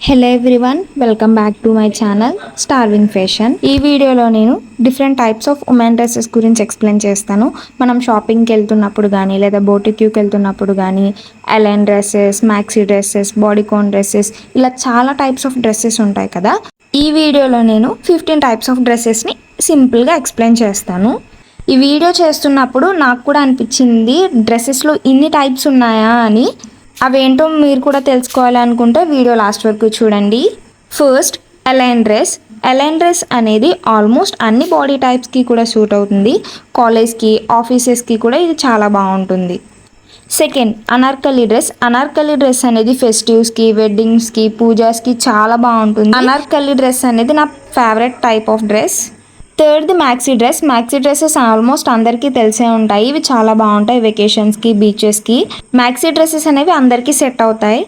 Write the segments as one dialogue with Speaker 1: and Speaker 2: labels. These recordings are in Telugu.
Speaker 1: Hello everyone, welcome back to my channel starving fashion. ఈ వీడియోలో నేను different types of women dresses గురించి ఎక్స్ప్లెయిన్ చేస్తాను. మనం షాపింగ్కి వెళ్తున్నప్పుడు కానీ లేదా బోటిక్యూకి వెళ్తున్నప్పుడు కానీ align dresses, maxi dresses, bodycon dresses, ఇలా చాలా టైప్స్ ఆఫ్ డ్రెస్సెస్ ఉంటాయి కదా. ఈ వీడియోలో నేను 15 టైప్స్ ఆఫ్ డ్రెస్సెస్ని సింపుల్గా ఎక్స్ప్లెయిన్ చేస్తాను. ఈ వీడియో చేస్తున్నప్పుడు నాకు కూడా అనిపించింది డ్రెస్సెస్లో ఇన్ని టైప్స్ ఉన్నాయా అని. అవేంటో మీరు కూడా తెలుసుకోవాలనుకుంటే వీడియో లాస్ట్ వరకు చూడండి. First, align dress. Align dress అనేది ఆల్మోస్ట్ అన్ని బాడీ టైప్స్కి కూడా సూట్ అవుతుంది. కాలేజ్కి, ఆఫీసెస్కి కూడా ఇది చాలా బాగుంటుంది. Second, Anarkali dress. Anarkali dress అనేది ఫెస్టివ్స్కి, వెడ్డింగ్స్కి, పూజాస్కి చాలా బాగుంటుంది. అనార్కలి డ్రెస్ అనేది నా favourite type of dress. Third, maxi dress. Maxi dresses almost అందరికీ తెలిసే ఉంటాయి. ఇవి చాలా బాగుంటాయి వెకేషన్స్కి, బీచెస్కి. మ్యాక్సీ డ్రెస్సెస్ అనేవి అందరికీ సెట్ అవుతాయి.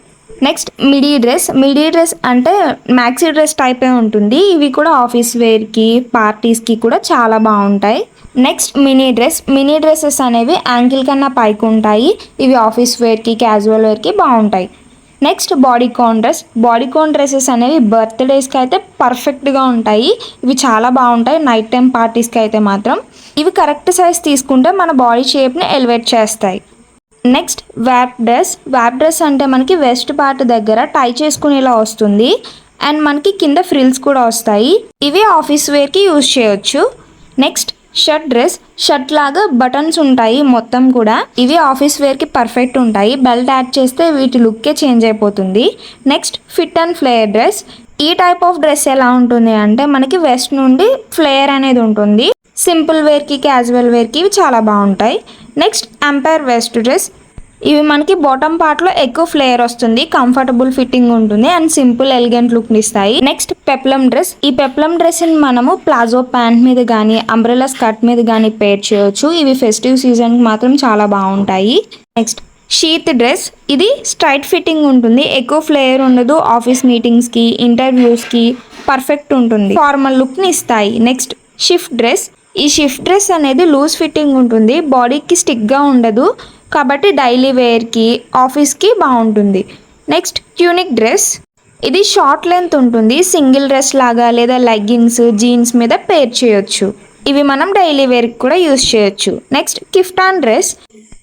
Speaker 1: Next, MIDI dress. MIDI dress అంటే మ్యాక్సీ డ్రెస్ టైపే ఉంటుంది. ఇవి కూడా ఆఫీస్ వేర్కి, పార్టీస్కి కూడా చాలా బాగుంటాయి. Next, mini dress. Mini dresses అనేవి యాంకిల్ కన్నా పైకి ఉంటాయి. ఇవి ఆఫీస్ వేర్కి, క్యాజువల్ వేర్కి బాగుంటాయి. Next, bodycon dress. Bodycon dresses అనేవి బర్త్డేస్కి అయితే పర్ఫెక్ట్గా ఉంటాయి. ఇవి చాలా బాగుంటాయి నైట్ టైం పార్టీస్కి అయితే మాత్రం. ఇవి కరెక్ట్ సైజ్ తీసుకుంటే మన బాడీ షేప్ని ఎలివేట్ చేస్తాయి. Next, wrap dress. Wrap dress అంటే మనకి వెస్ట్ పార్ట్ దగ్గర టై చేసుకునేలా వస్తుంది అండ్ మనకి కింద ఫ్రిల్స్ కూడా వస్తాయి. ఇవి ఆఫీస్ వేర్కి యూజ్ చేయొచ్చు. Next, shirt dress. షర్ట్ లాగా బటన్స్ ఉంటాయి మొత్తం కూడా. ఇవి ఆఫీస్ వేర్కి పర్ఫెక్ట్ ఉంటాయి. బెల్ట్ యాడ్ చేస్తే వీటి లుక్కే చేంజ్ అయిపోతుంది. Next, fit and flayer dress. ఈ టైప్ ఆఫ్ డ్రెస్ ఎలా ఉంటుంది అంటే మనకి వెస్ట్ నుండి ఫ్లేయర్ అనేది ఉంటుంది. సింపుల్ వేర్కి, క్యాజువల్ వేర్కి ఇవి చాలా బాగుంటాయి. Next, empire waist dress. ఇవి మనకి బాటమ్ పార్ట్లో ఎక్కువ ఫ్లేయర్ వస్తుంది, కంఫర్టబుల్ ఫిట్టింగ్ ఉంటుంది అండ్ సింపుల్ ఎలిగెంట్ లుక్ని ఇస్తాయి. Next, peplum dress. ఈ పెప్లమ్ డ్రెస్ని మనము ప్లాజో ప్యాంట్ మీద కానీ, అంబ్రెలా స్కర్ట్ మీద కానీ పేర్ చేయొచ్చు. ఇవి ఫెస్టివ్ సీజన్కి మాత్రం చాలా బాగుంటాయి. Next, sheath dress. ఇది స్ట్రైట్ ఫిట్టింగ్ ఉంటుంది, ఎక్కువ ఫ్లేయర్ ఉండదు. ఆఫీస్ మీటింగ్స్కి, ఇంటర్వ్యూస్కి పర్ఫెక్ట్ ఉంటుంది, ఫార్మల్ లుక్ని ఇస్తాయి. Next, shift dress. ఈ షిఫ్ట్ డ్రెస్ అనేది లూజ్ ఫిట్టింగ్ ఉంటుంది, బాడీకి స్టిక్గా ఉండదు కాబట్టి డైలీ వేర్కి, ఆఫీస్కి బాగుంటుంది. Next, tunic dress. ఇది షార్ట్ లెంత్ ఉంటుంది, సింగిల్ డ్రెస్ లాగా లేదా లెగ్గిన్స్, జీన్స్ మీద పేర్ చేయొచ్చు. ఇవి మనం డైలీ వేర్కి కూడా యూజ్ చేయొచ్చు. Next, kaftan dress.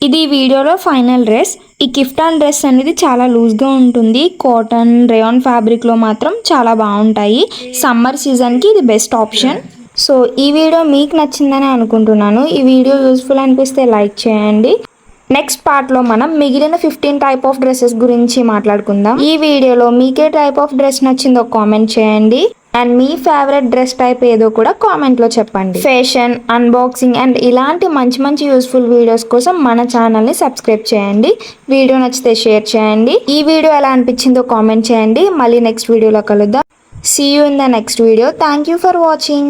Speaker 1: ఇది వీడియోలో ఫైనల్ డ్రెస్. ఈ కిఫ్టాన్ డ్రెస్ అనేది చాలా లూజ్గా ఉంటుంది. కాటన్, రేయాన్ ఫ్యాబ్రిక్లో మాత్రం చాలా బాగుంటాయి. సమ్మర్ సీజన్కి ఇది బెస్ట్ ఆప్షన్. సో ఈ వీడియో మీకు నచ్చిందని అనుకుంటున్నాను. ఈ వీడియో యూస్ఫుల్ అనిపిస్తే లైక్ చేయండి. నెక్స్ట్ పార్ట్లో మనం మిగిలిన 15 టైప్ ఆఫ్ డ్రెస్సెస్ గురించి మాట్లాడుకుందాం. ఈ వీడియోలో మీకే టైప్ ఆఫ్ డ్రెస్ నచ్చిందో కామెంట్ చేయండి and me favourite dress type ఏదో కూడా కామెంట్లో చెప్పండి. ఫ్యాషన్, అన్బాక్సింగ్ అండ్ ఇలాంటి మంచి మంచి యూస్ఫుల్ వీడియోస్ కోసం మన ఛానల్ని సబ్స్క్రైబ్ చేయండి. వీడియో నచ్చితే షేర్ చేయండి. ఈ వీడియో ఎలా అనిపించిందో కామెంట్ చేయండి. మళ్ళీ నెక్స్ట్ వీడియోలో కలుద్దాం. See you in the next video. Thank you for watching.